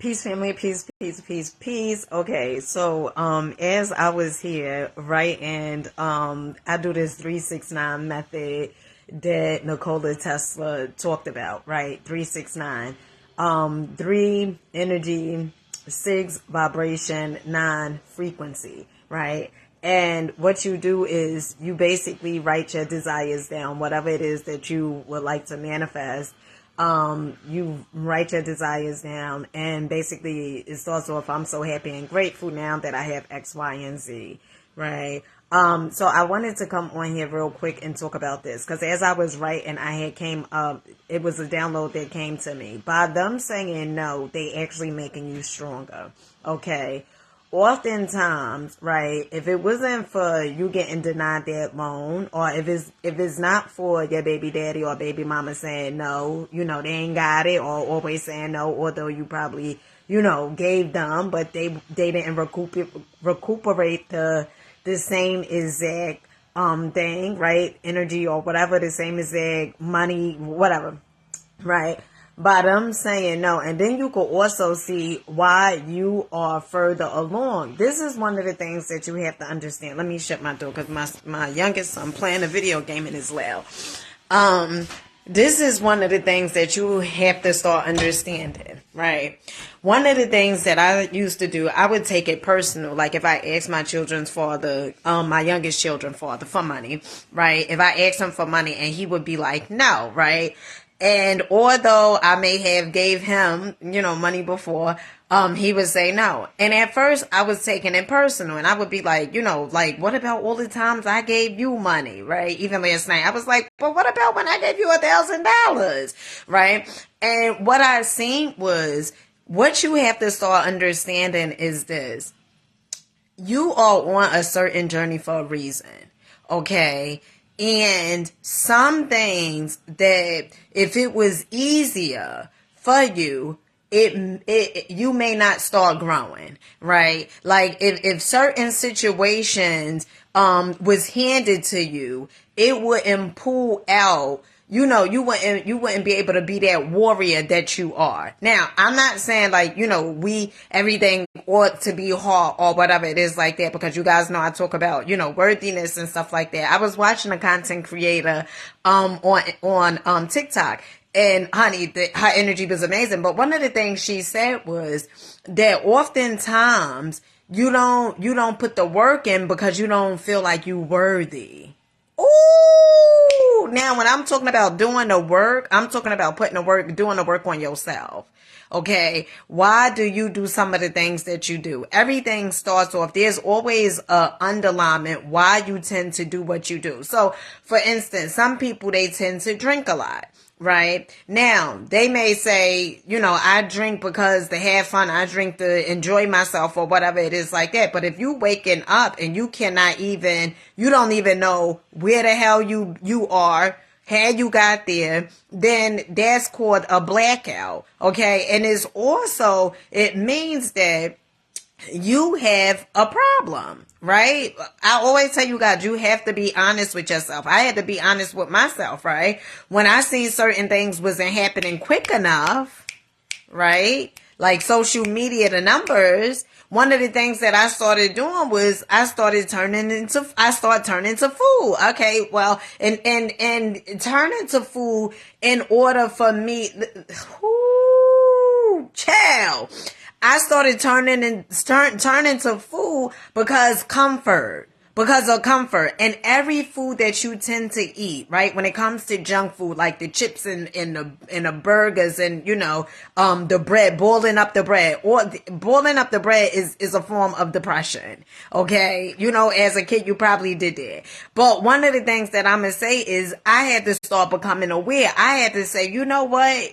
Peace, family, peace, peace, peace, peace. Okay, so as I was here, right, and I do this 369 method that Nikola Tesla talked about, right? 369. 3 energy, 6 vibration, 9 frequency, right? And what you do is you basically write your desires down, whatever it is that you would like to manifest. You write your desires down, and basically it starts off, I'm so happy and grateful now that I have X, Y, and Z, right? So I wanted to come on here real quick and talk about this, because as I was writing, I had came up, it was a download that came to me. By them saying no, they actually making you stronger, okay? Oftentimes, right, if it wasn't for you getting denied that loan, or if it's not for your baby daddy or baby mama saying no, they ain't got it, or always saying no, although you probably, gave them, but they didn't recuperate the same exact thing, right? Energy or whatever, the same exact money, whatever, right? By them saying no. And then you could also see why you are further along. This is one of the things that you have to understand. Let me shut my door because my youngest son playing a video game and it's loud. This is one of the things that you have to start understanding, right? One of the things that I used to do, I would take it personal. Like if I asked my children's father, my youngest children's father for money, right? If I asked him for money and he would be like, no, right? And although I may have gave him, money before, he would say no. And at first I was taking it personal, and I would be like, like, what about all the times I gave you money, right? Even last night I was like, but what about when I gave you $1,000, right? And what I seen was, what you have to start understanding is this: you are on a certain journey for a reason, okay? And some things that if it was easier for you, you may not start growing, right? Like if certain situations was handed to you, it wouldn't pull out. You wouldn't be able to be that warrior that you are. Now, I'm not saying like, everything ought to be hard or whatever it is like that, because you guys know I talk about, worthiness and stuff like that. I was watching a content creator, on TikTok, and honey, her energy was amazing. But one of the things she said was that oftentimes you don't put the work in because you don't feel like you worthy. Ooh, now when I'm talking about doing the work, I'm talking about doing the work on yourself. Okay. Why do you do some of the things that you do? Everything starts off, there's always a underlining why you tend to do what you do. So for instance, some people, they tend to drink a lot. Right now, they may say, I drink because to have fun. I drink to enjoy myself or whatever it is like that. But if you waking up and you don't even know where the hell you are, how you got there, then that's called a blackout. Okay. And it means that you have a problem, right? I always tell you guys, you have to be honest with yourself. I had to be honest with myself, right? When I seen certain things wasn't happening quick enough, right? Like social media, the numbers. One of the things that I started doing was I started turning into food. Okay, well, and turn into food in order for me. Ooh, child. I started turning to food because of comfort. And every food that you tend to eat, right? When it comes to junk food, like the chips and the burgers and, the bread, boiling up the bread, or boiling up the bread is a form of depression. Okay. As a kid, you probably did that. But one of the things that I'm going to say is I had to start becoming aware. I had to say, you know what?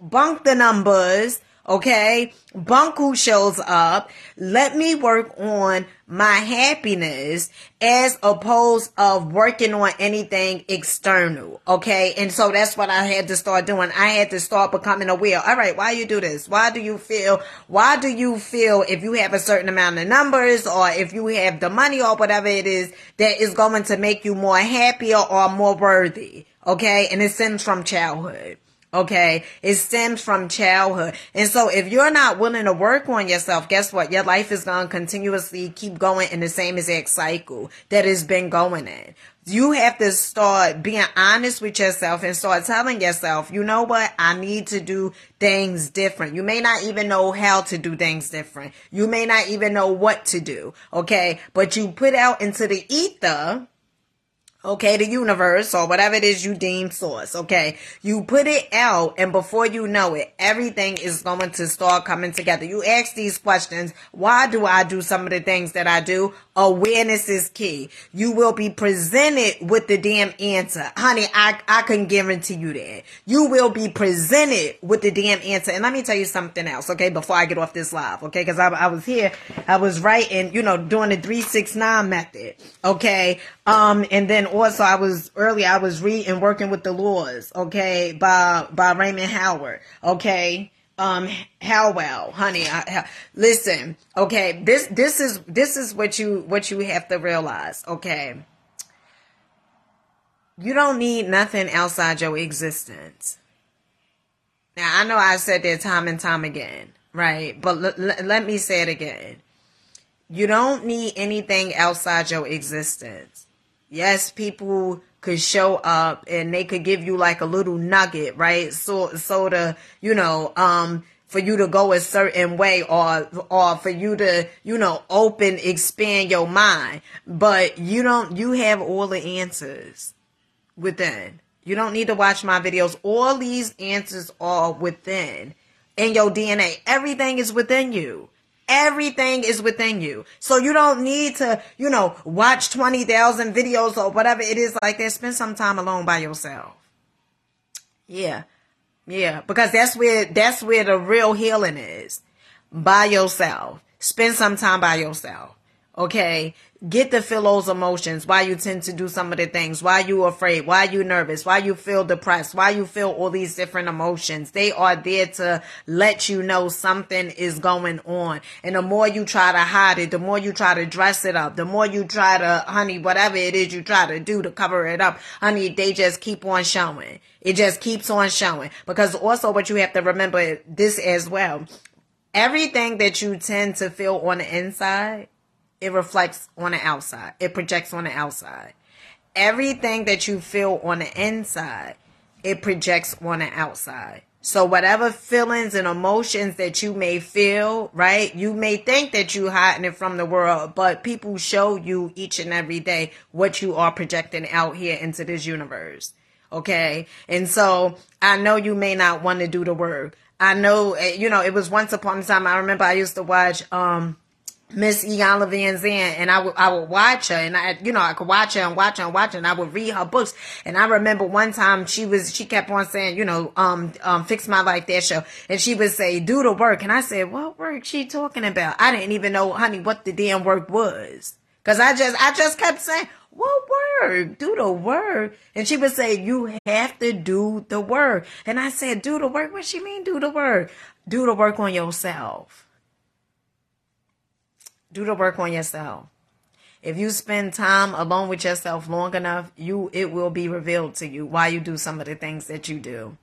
Bunk the numbers. Okay, bunk who shows up. Let me work on my happiness as opposed of working on anything external. Okay, and so that's what I had to start doing. I had to start becoming aware. All right, why you do this? Why do you feel if you have a certain amount of numbers, or if you have the money or whatever it is, that is going to make you more happier or more worthy? Okay, and it stems from childhood. Okay. It stems from childhood. And so if you're not willing to work on yourself, guess what? Your life is going to continuously keep going in the same exact cycle that it's been going in. You have to start being honest with yourself and start telling yourself, you know what? I need to do things different. You may not even know how to do things different. You may not even know what to do. Okay. But you put out into the ether, okay, the universe or whatever it is you deem source, okay? You put it out, and before you know it, everything is going to start coming together. You ask these questions: why do I do some of the things that I do? Awareness is key. You will be presented with the damn answer. Honey, I can guarantee you that. You will be presented with the damn answer. And let me tell you something else, okay, before I get off this live, okay? Because I was here, I was writing, doing the 369 method, okay? And then also I was reading Working with the Laws, okay, by Raymond Howard, okay. Howell, honey, listen, okay, this is what you have to realize, okay. You don't need nothing outside your existence. Now, I know I said that time and time again, right? But let me say it again. You don't need anything outside your existence. Yes, people could show up and they could give you like a little nugget, right? So to, for you to go a certain way or for you to, expand your mind. But you have all the answers within. You don't need to watch my videos. All these answers are within. In your DNA. Everything is within you. Everything is within you. So you don't need to, watch 20,000 videos or whatever it is like that. Spend some time alone by yourself. Yeah. Yeah. Because that's where the real healing is. By yourself. Spend some time by yourself. Okay. Get to feel those emotions, why you tend to do some of the things, why you afraid, why you nervous, why you feel depressed, why you feel all these different emotions. They are there to let you know something is going on. And the more you try to hide it, the more you try to dress it up, the more you try to, honey, whatever it is you try to do to cover it up, honey, they just keep on showing. It just keeps on showing. Because also what you have to remember this as well. Everything that you tend to feel on the inside, it reflects on the outside. It projects on the outside. Everything that you feel on the inside, it projects on the outside. So whatever feelings and emotions that you may feel, right? You may think that you're hiding it from the world, but people show you each and every day what you are projecting out here into this universe. Okay? And so I know you may not want to do the work. I know, it was once upon a time. I remember I used to watch, Miss Iyanla Vanzant, and I would watch her, and I could watch her and watch her and watch her, and I would read her books. And I remember one time she kept on saying, Fix My Life, that show. And she would say, do the work. And I said, what work she talking about? I didn't even know, honey, what the damn work was. Cause I just kept saying, what work? Do the work. And she would say, you have to do the work. And I said, do the work? What she mean, do the work? Do the work on yourself. Do the work on yourself. If you spend time alone with yourself long enough, it will be revealed to you why you do some of the things that you do.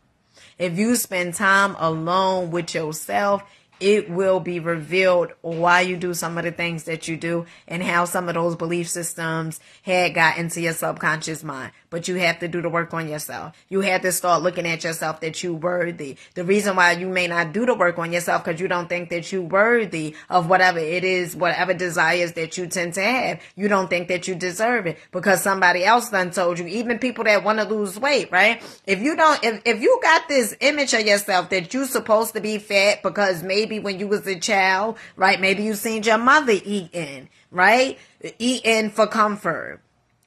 If you spend time alone with yourself, it will be revealed why you do some of the things that you do and how some of those belief systems had got into your subconscious mind. But you have to do the work on yourself. You have to start looking at yourself that you're worthy. The reason why you may not do the work on yourself because you don't think that you're worthy of whatever it is, whatever desires that you tend to have. You don't think that you deserve it because somebody else done told you. Even people that want to lose weight, right? If you got this image of yourself that you're supposed to be fat because maybe when you was a child, right? Maybe you seen your mother eating, right? Eating for comfort,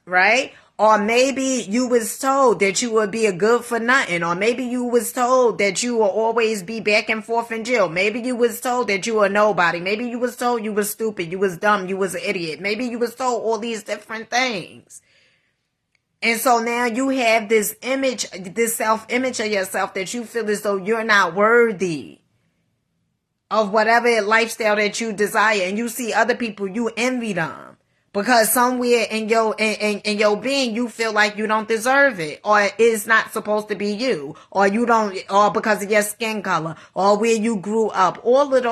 right? Or maybe you was told that you would be a good for nothing. Or maybe you was told that you will always be back and forth in jail. Maybe you was told that you were nobody. Maybe you was told you was stupid. You was dumb. You was an idiot. Maybe you was told all these different things. And so now you have this image, this self-image of yourself that you feel as though you're not worthy of whatever lifestyle that you desire. And you see other people, you envy them. because somewhere in your being you feel like you don't deserve it, or it's not supposed to be you, or you don't, or because of your skin color, or where you grew up. All of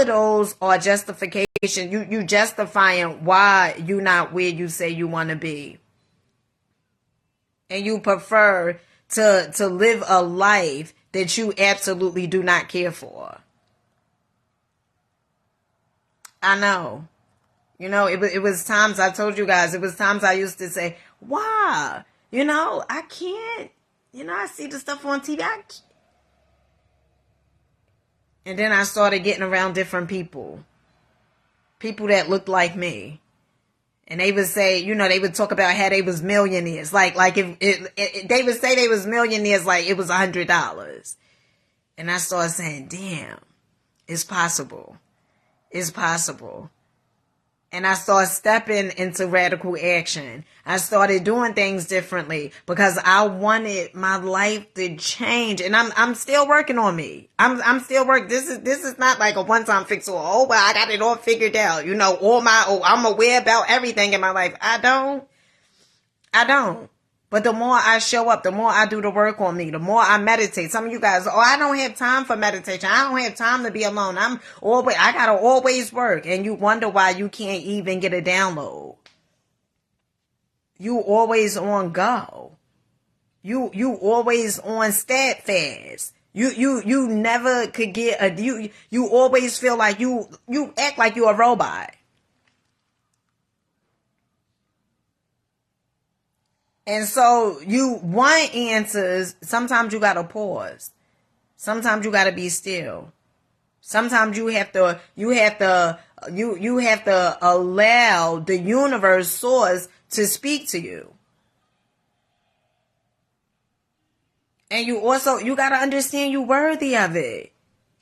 those are justification. You justifying why you not where you say you want to be, and you prefer to live a life that you absolutely do not care for. I know. It was times, I told you guys, it was times I used to say, why? I can't, I see the stuff on TV. And then I started getting around different people that looked like me. And they would say, they would talk about how they was millionaires. Like if they would say they was millionaires, like it was $100. And I started saying, damn, it's possible. It's possible. And I started stepping into radical action. I started doing things differently because I wanted my life to change. And I'm still working on me. I'm still working. This is not like a one-time fix or, well, I got it all figured out. I'm aware about everything in my life. I don't. But the more I show up, the more I do the work on me, the more I meditate. Some of you guys, I don't have time for meditation. I don't have time to be alone. I gotta always work. And you wonder why you can't even get a download. You always on go. You always on steadfast. You never could get you always feel like you act like you're a robot. And so you want answers. Sometimes you gotta pause. Sometimes you gotta be still. Sometimes you have to allow the universe source to speak to you. And you gotta understand you worthy of it.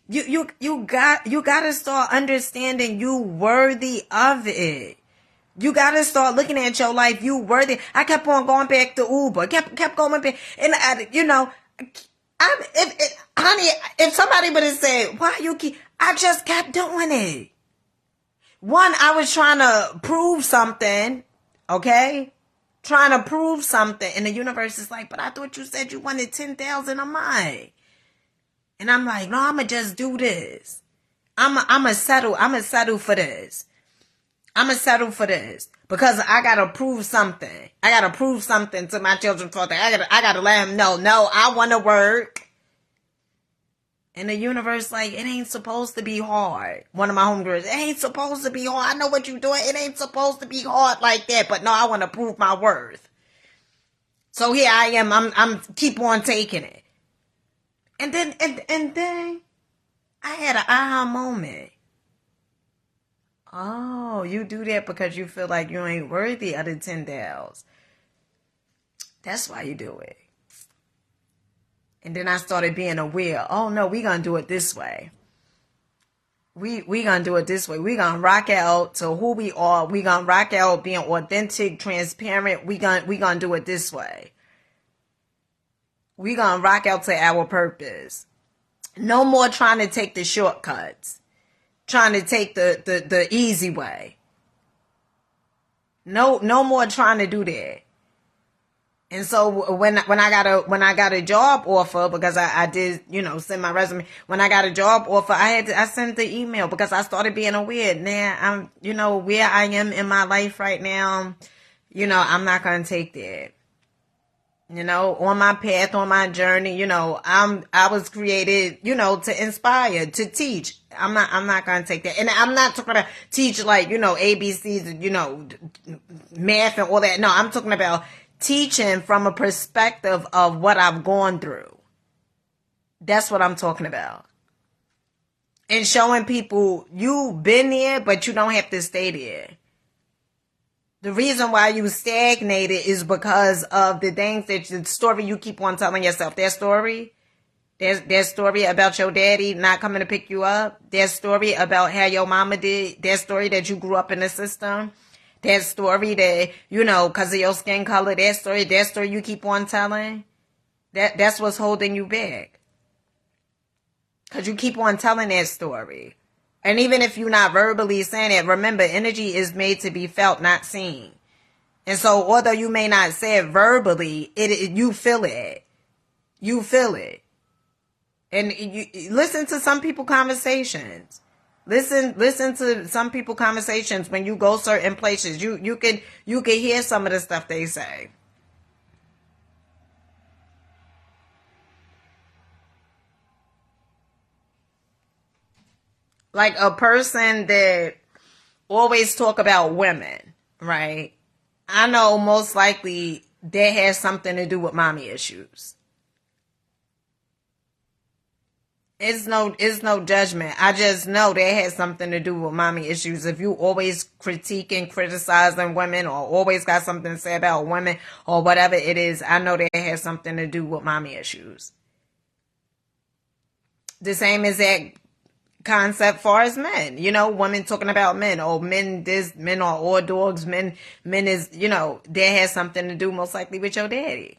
You gotta start understanding you worthy of it. You gotta start looking at your life. You worthy. I kept on going back to Uber. Kept going back, and honey, if somebody would have said, "Why you keep?" I just kept doing it. One, I was trying to prove something. Okay, trying to prove something, and the universe is like, "But I thought you said you wanted 10,000 a month." And I'm like, "No, I'ma just do this. I'ma settle for this." I'm going to settle for this because I got to prove something. I got to prove something to my children. I got to let them know, no, I want to work. And the universe like, it ain't supposed to be hard. One of my homegirls, it ain't supposed to be hard. I know what you're doing. It ain't supposed to be hard like that. But no, I want to prove my worth. So here I am. I'm keep on taking it. And then I had an aha moment. Oh, you do that because you feel like you ain't worthy of the 10,000. That's why you do it. And then I started being aware. Oh no, we gonna do it this way. We gonna do it this way. We gonna rock out to who we are. We gonna rock out being authentic, transparent. We gonna do it this way. We gonna rock out to our purpose. No more trying to take the shortcuts. Trying to take the easy way. No more trying to do that. And so when I got a job offer, because I did, send my resume. When I got a job offer, I sent the email because I started being aware. Now I'm, where I am in my life right now, I'm not gonna take that. On my path, on my journey, I was created, to inspire, to teach. I'm not going to take that. And I'm not talking about teach like, ABCs, math and all that. No, I'm talking about teaching from a perspective of what I've gone through. That's what I'm talking about. And showing people you've been there, but you don't have to stay there. The reason why you stagnated is because of the things the story you keep on telling yourself. That story about your daddy not coming to pick you up. That story about how your mama did. That story that you grew up in the system. That story that, because of your skin color. That story you keep on telling. That's what's holding you back. Because you keep on telling that story. And even if you're not verbally saying it, remember, energy is made to be felt, not seen. And so, although you may not say it verbally, you feel it. You feel it. And you listen to some people conversations. Listen to some people conversations when you go certain places. You can hear some of the stuff they say. Like a person that always talk about women, right? I know most likely that has something to do with mommy issues. It's no judgment. I just know that has something to do with mommy issues. If you always critiquing, criticizing women, or always got something to say about women, or whatever it is, I know that has something to do with mommy issues. The same as that concept far as men. Women talking about men. Oh, men this, men are all dogs. Men is, that has something to do most likely with your daddy.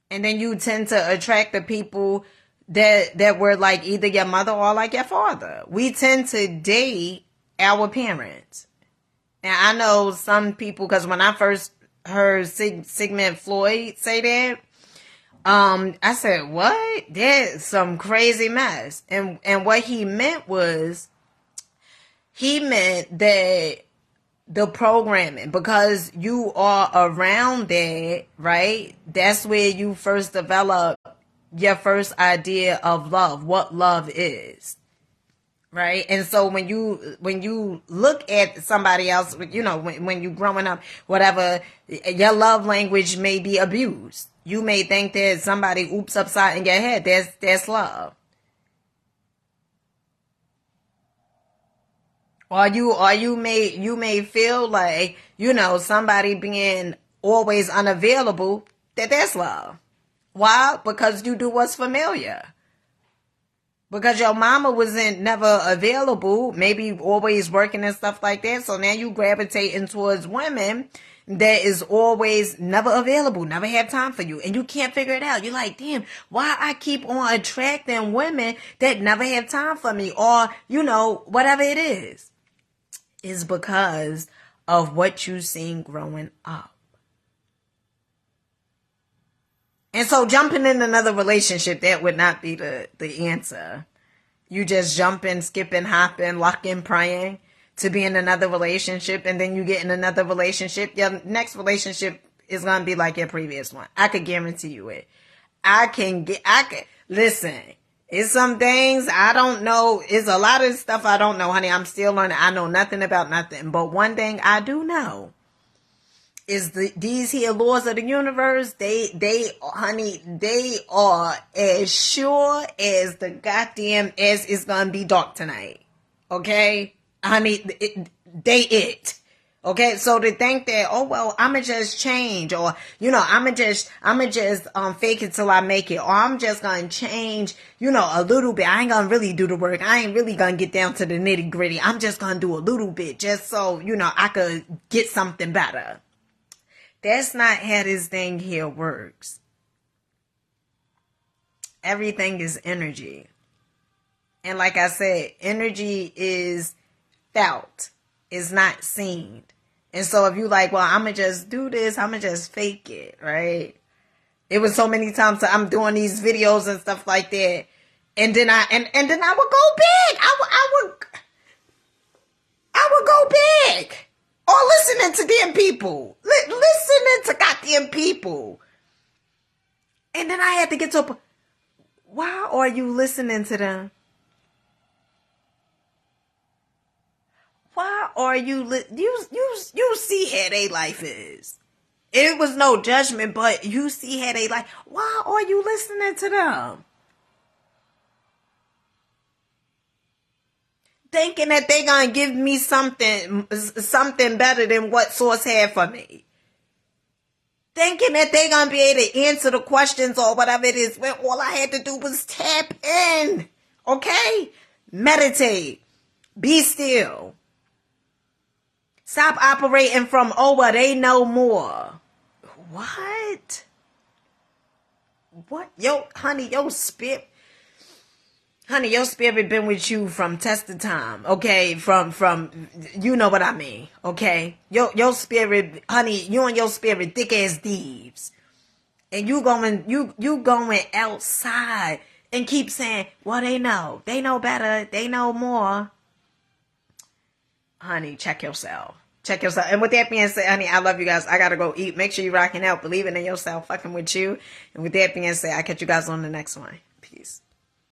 And then you tend to attract the people that were like either your mother or like your father. We tend to date our parents. And I know some people, because when I first heard Sigmund Freud say that, I said, what? That's some crazy mess. And what he meant was, he meant that the programming, because you are around that, right? That's where you first develop your first idea of love, what love is, right? And so when you look at somebody else, when you growing up, whatever, your love language may be abused. You may think that somebody oops upside in your head. That's love. Or you may feel like, somebody being always unavailable, that's love. Why? Because you do what's familiar. Because your mama wasn't never available, maybe always working and stuff like that. So now you gravitating towards women that is always never available, never have time for you. And you can't figure it out. You're like, damn, why I keep on attracting women that never have time for me? Or, whatever it is because of what you seen growing up. And so jumping in another relationship, that would not be the answer. You just jumping, skipping, hopping, locking, praying to be in another relationship, and then you get in another relationship. Your next relationship is going to be like your previous one. I could guarantee you it. Listen, it's some things I don't know. It's a lot of stuff I don't know, honey. I'm still learning. I know nothing about nothing. But one thing I do know is these here laws of the universe, they are as sure as the goddamn as it's gonna be dark tonight. Okay? Honey, it. Okay, so to think that, oh well, I'ma just change, or I'ma just fake it till I make it, or I'm just gonna change, a little bit. I ain't gonna really do the work. I ain't really gonna get down to the nitty gritty. I'm just gonna do a little bit, just so I could get something better. That's not how this thing here works. Everything is energy. And like I said, energy is felt. It's not seen. And so if you like, well, I'm going to just do this, I'm going to just fake it, right? It was so many times that I'm doing these videos and stuff like that. And then I would go big. I would go big. Or listening to damn people. Listening to goddamn people. And then I had to get to a... Why are you listening to them? Why are you... You see how their life is. It was no judgment, but you see how they life... Why are you listening to them? Thinking that they're going to give me something better than what Source had for me. Thinking that they're going to be able to answer the questions or whatever it is, when all I had to do was tap in. Okay? Meditate. Be still. Stop operating from, oh, well, they know more. What? Yo, honey, honey, your spirit been with you from test of time, okay? From you know what I mean, okay? Your spirit, honey, you and your spirit thick as thieves. And you going outside and keep saying, well, they know better, they know more. Honey, check yourself. Check yourself. And with that being said, honey, I love you guys. I gotta go eat. Make sure you rocking out, believing in yourself, fucking with you. And with that being said, I'll catch you guys on the next one. Peace.